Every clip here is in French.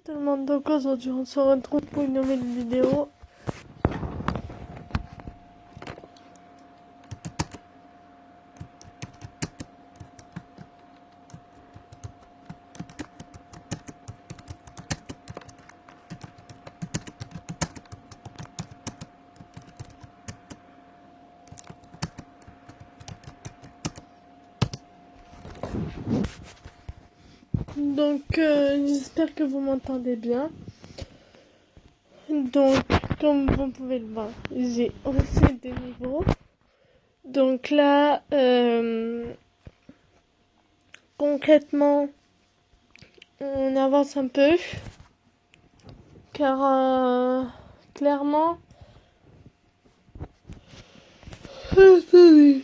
Tout le monde, donc aujourd'hui on se retrouve pour une nouvelle vidéo. Donc j'espère que vous m'entendez bien. Donc comme vous pouvez le voir, j'ai aussi des niveaux. Donc là concrètement on avance un peu car clairement attendez.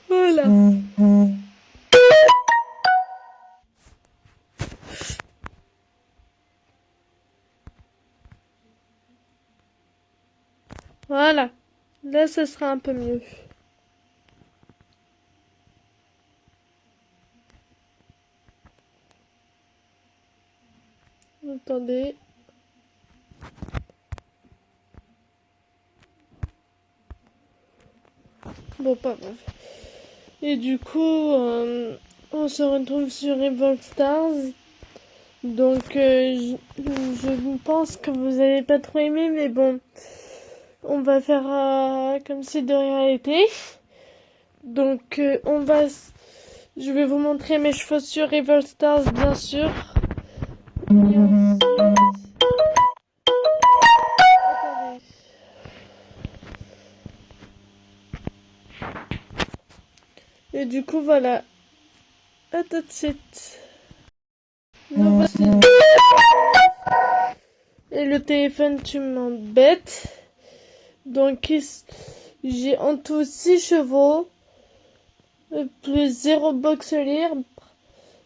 Voilà. Voilà. Là, ce sera un peu mieux. Attendez. Bon, pas grave. Et du coup, on se retrouve sur Revolt Stars. Donc, je pense que vous n'allez pas trop aimer, mais bon, on va faire comme si de rien n'était. Donc, je vais vous montrer mes chevaux sur Revolt Stars, bien sûr. Et ensuite... Attendez. Et du coup, voilà. À tout de suite. Nous voici. Et le téléphone, tu m'embêtes. Donc, j'ai en tout 6 chevaux. Plus 0 box libre.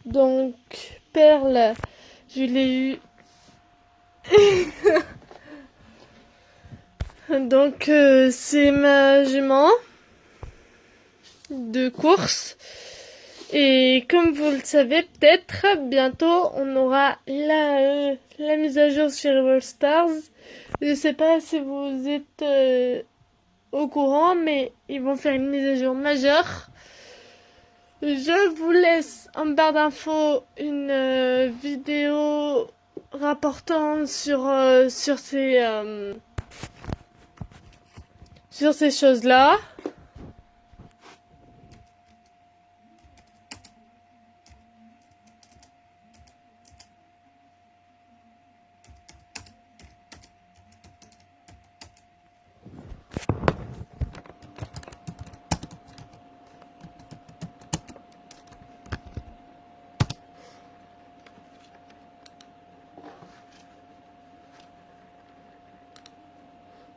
Donc, Perle, je l'ai eu. Donc, c'est ma jument de course. Et comme vous le savez, peut-être, bientôt, on aura la mise à jour sur Revolt Stars. Je sais pas si vous êtes au courant, mais ils vont faire une mise à jour majeure. Je vous laisse en barre d'infos une vidéo rapportant sur ces choses-là.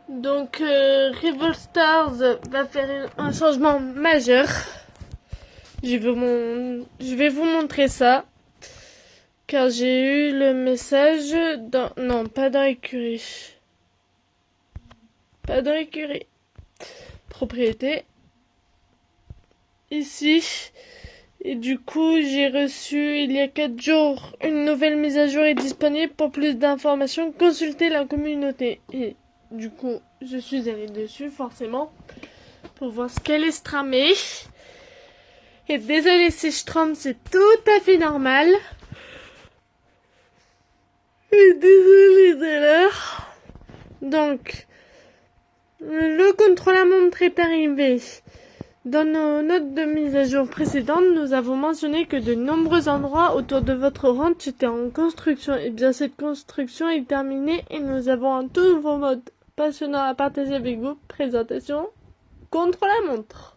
Donc, Revolt Stars va faire un changement majeur. Je vais vous montrer ça. Car j'ai eu le message dans... Non, pas dans l'écurie. Pas dans l'écurie. Propriété. Ici. Et du coup, j'ai reçu il y a 4 jours une nouvelle mise à jour est disponible. Pour plus d'informations, consultez la communauté. Et du coup, je suis allée dessus, forcément, pour voir ce qu'elle est stramée. Et désolé si je tremble, c'est tout à fait normal. Et désolé de l'heure. Donc, le contre-la-montre est arrivé. Dans nos notes de mise à jour précédentes, nous avons mentionné que de nombreux endroits autour de votre ranch étaient en construction. Et bien, cette construction est terminée et nous avons un tout nouveau mode passionnant à partager avec vous. Présentation contre-la-montre.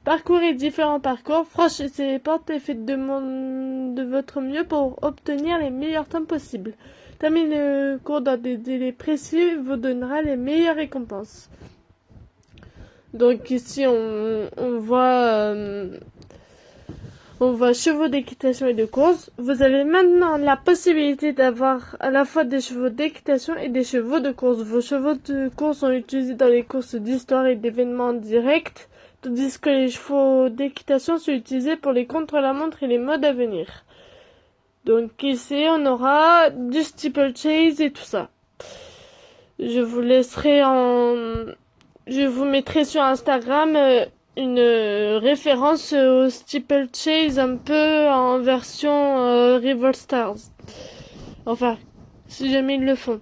Parcourez différents parcours, franchissez les portes et faites de votre mieux pour obtenir les meilleurs temps possibles. Terminer le cours dans des délais précis vous donnera les meilleures récompenses. Donc ici on voit chevaux d'équitation et de course. Vous avez maintenant la possibilité d'avoir à la fois des chevaux d'équitation et des chevaux de course. Vos chevaux de course sont utilisés dans les courses d'histoire et d'événements directs, tandis que les chevaux d'équitation sont utilisés pour les contre-la-montre et les modes à venir. Donc ici, on aura du steeplechase et tout ça. Je vous mettrai sur Instagram une référence au steeplechase un peu en version River Stars. Enfin, si jamais ils le font.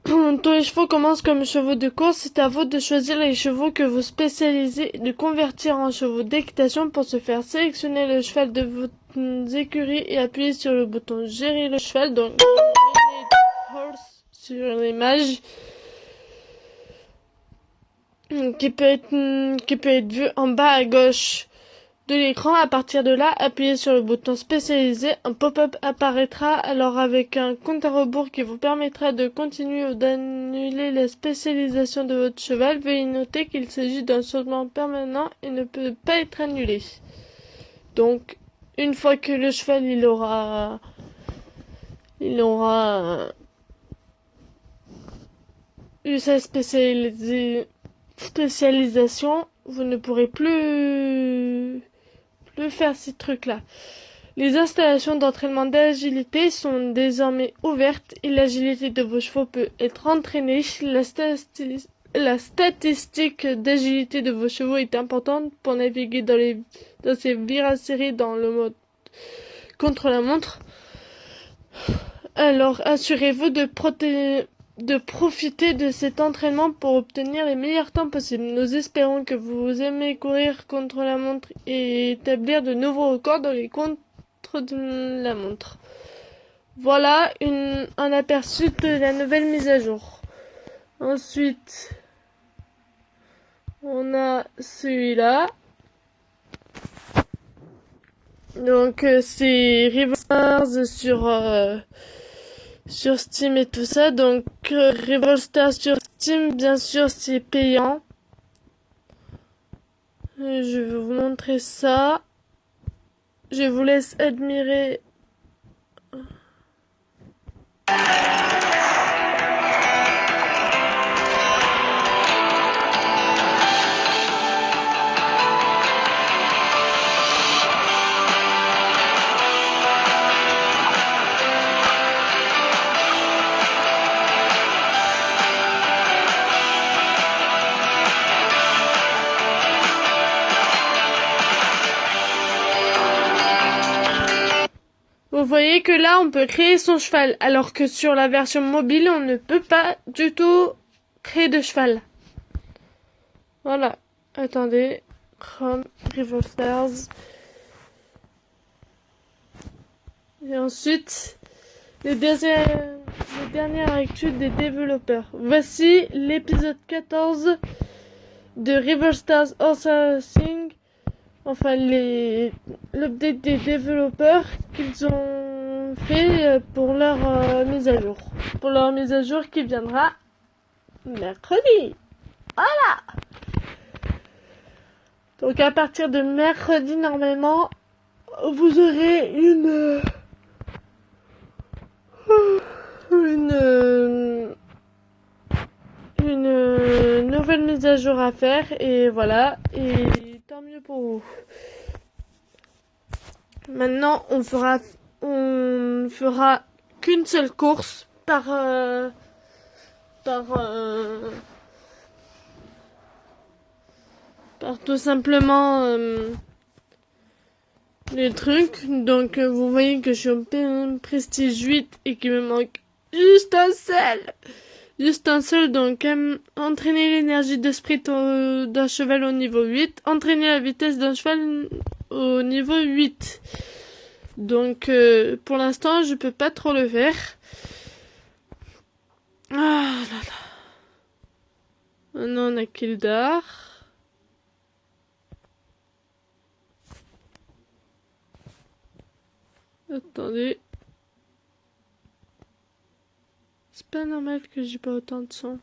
Tous les chevaux commencent comme chevaux de course. C'est à vous de choisir les chevaux que vous spécialisez et de convertir en chevaux d'équitation. Pour se faire, sélectionner le cheval de votre écurie et appuyer sur le bouton gérer le cheval. Donc, horse sur l'image qui peut être vu en bas à gauche de l'écran. À partir de là, appuyez sur le bouton spécialisé. Un pop-up apparaîtra alors avec un compte à rebours qui vous permettra de continuer ou d'annuler la spécialisation de votre cheval. Veuillez noter qu'il s'agit d'un changement permanent et ne peut pas être annulé. Donc, une fois que le cheval il aura eu sa spécialisation, vous ne pourrez plus faire ces trucs-là. Les installations d'entraînement d'agilité sont désormais ouvertes et l'agilité de vos chevaux peut être entraînée. La statistique d'agilité de vos chevaux est importante pour naviguer dans ces virages serrés dans le mode contre la montre. Alors assurez-vous de profiter de cet entraînement pour obtenir les meilleurs temps possibles. Nous espérons que vous aimez courir contre la montre et établir de nouveaux records dans les contre de la montre. Voilà un aperçu de la nouvelle mise à jour. Ensuite, on a celui-là. Donc c'est River Stars sur Steam et tout ça. Donc River Stars sur Steam, bien sûr, c'est payant. Je vais vous montrer ça. Je vous laisse admirer. Vous voyez que là, on peut créer son cheval, alors que sur la version mobile, on ne peut pas du tout créer de cheval. Voilà. Attendez. Chrome, River Stars. Et ensuite, les dernières actus des développeurs. Voici l'épisode 14 de River Stars Horse Racing. Enfin, l'update des développeurs qu'ils ont fait pour leur mise à jour. Pour leur mise à jour qui viendra mercredi. Voilà. Donc à partir de mercredi, normalement, vous aurez une nouvelle mise à jour à faire. Et voilà. Et tant mieux pour vous. Maintenant, on fera qu'une seule course par tout simplement les trucs. Donc vous voyez que je suis en prestige 8 et qu'il me manque juste un seul. Donc entraîner l'énergie de sprint d'un cheval au niveau 8, entraîner la vitesse d'un cheval au niveau 8. Donc pour l'instant je peux pas trop le faire. Ah là là. Maintenant on a Kildare. Attendez. C'est pas normal que j'ai pas autant de son.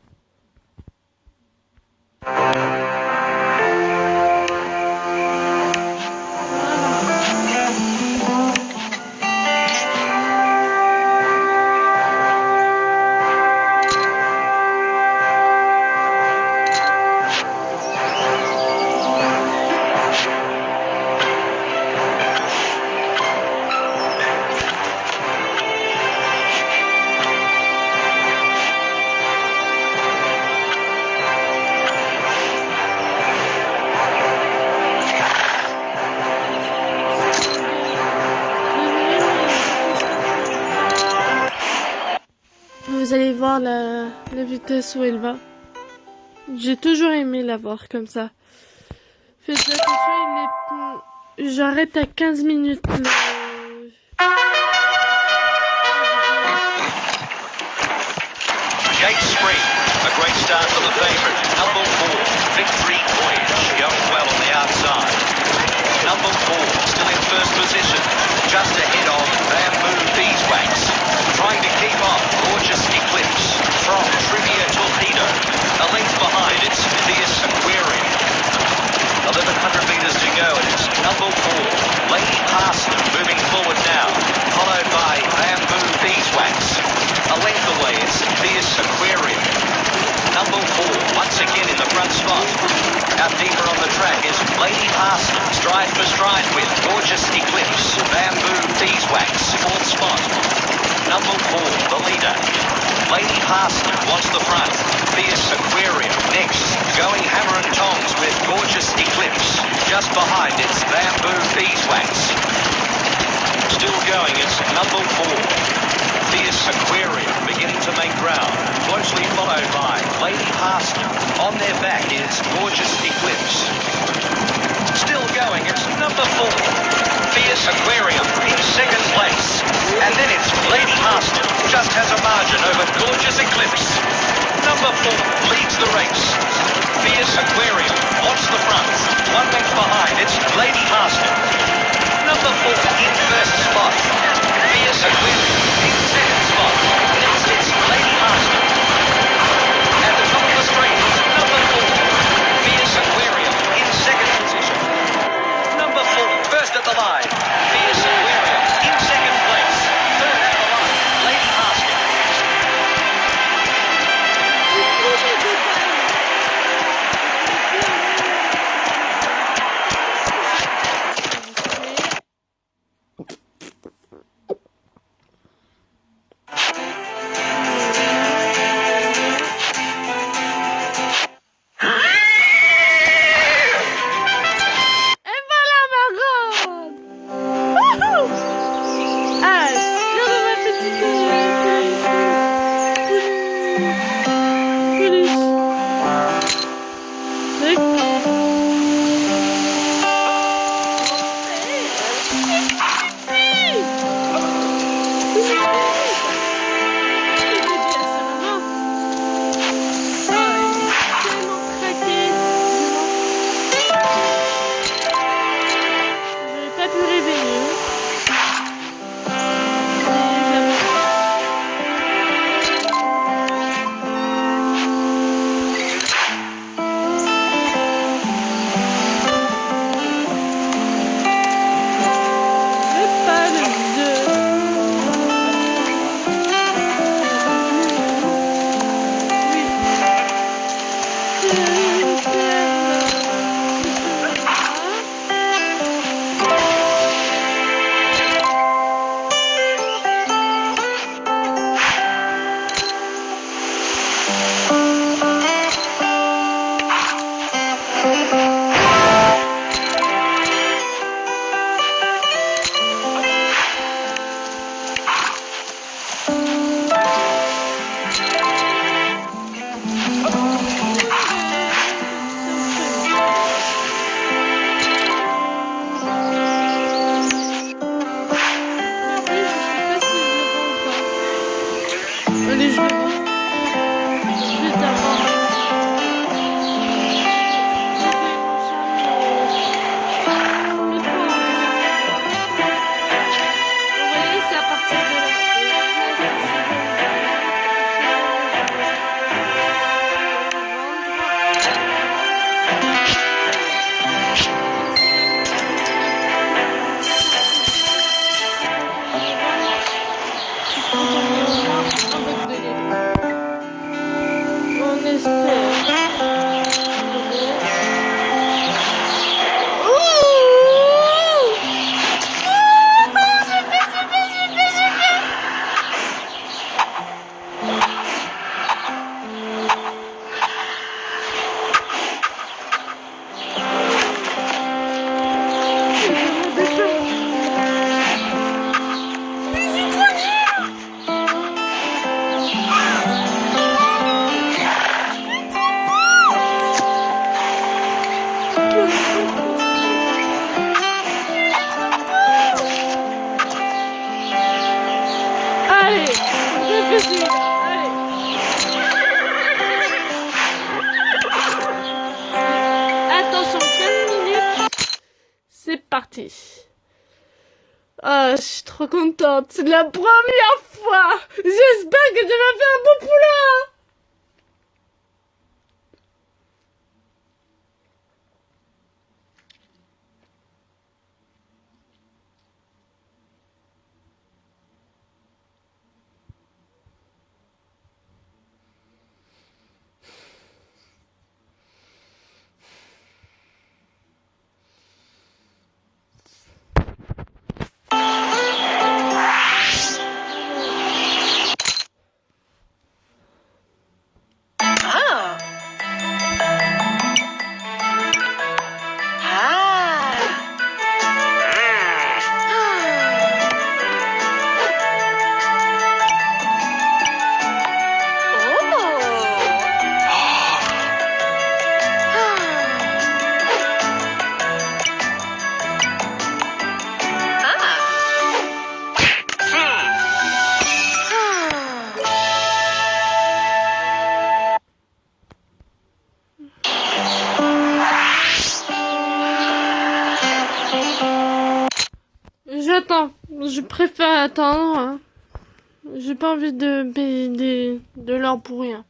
voir la vitesse où elle va. J'ai toujours aimé la voir comme ça. Faites attention, j'arrête à 15 minutes. Gate Spring, a great start for the favourite. Number 4, Victory Voyage, going well on the outside. Number 4, still in first position, just ahead of Bamboo Beeswax. Trying to keep on, Gorgeous Eclipse from Trivia Torpedo. A length behind, it's Fierce Aquarium. 1100 metres to go, and it's number 4, Lady Parson, moving forward now, followed by Bamboo Beeswax. A length away, it's Fierce Aquarium. Number 4, once again in the front spot. Out deeper on the track is Lady Parson, stride for stride with Gorgeous Eclipse. Bamboo Beeswax, fourth spot. Number 4, the leader. Lady Parson wants the front. Fierce Aquarium next. Going hammer and tongs with Gorgeous Eclipse. Just behind it's Bamboo Beeswax. Still going, it's number 4. Fierce Aquarium beginning to make ground. Closely followed by Lady Parson. On their back is Gorgeous Eclipse. Still going, it's number 4. Fierce Aquarium in second place. And then it's Lady Parson. Just has a margin over Gorgeous Eclipse. Number 4 leads the race. Fierce Aquarium wants the front. One length behind, it's Lady Parson. Number 4 in first spot. Fierce Aquarium in second spot. Next it's Lady Parson. At the top of the straight is number 4. Fierce Aquarium in second position. Number 4 first at the line. Fierce Aquarium in second place. Third at the line, Lady Parson. facile. Allez. Attention, 15 minutes. C'est parti. Ah, je suis trop contente. C'est la première fois. J'espère que tu vas faire un bon boulot. J'attends. Je préfère attendre. Hein. J'ai pas envie de payer de l'or pour rien.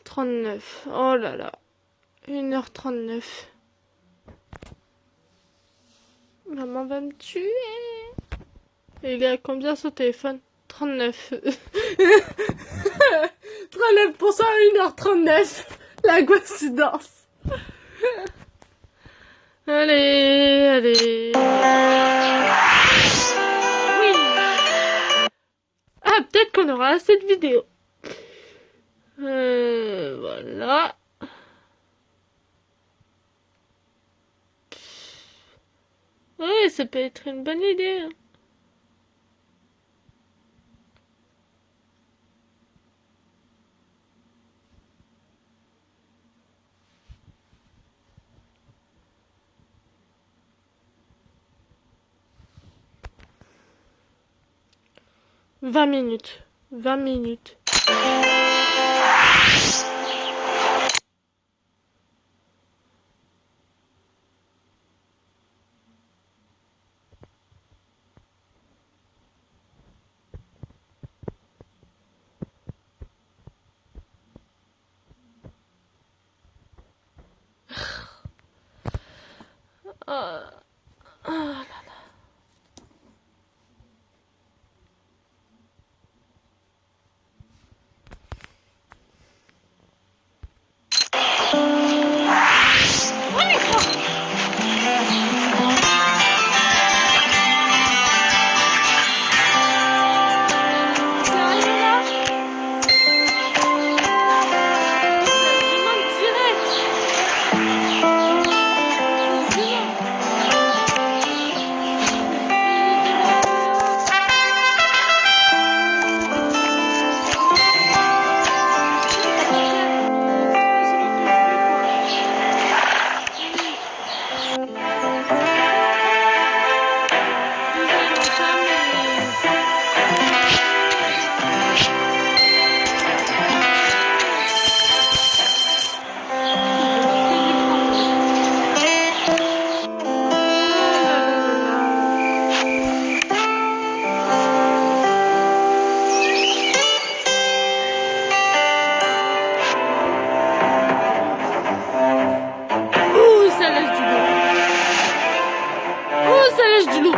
39. Oh là là. 1h39. Maman va me tuer. Et il est à combien son téléphone? 39. 39% à 1h39. La coïncidence. Allez, allez. Oui. Ah, peut-être qu'on aura cette vidéo. Voilà. Oui, ça peut être une bonne idée. Hein. Vingt minutes. 20 minutes. Ah. Ça lâche du loup.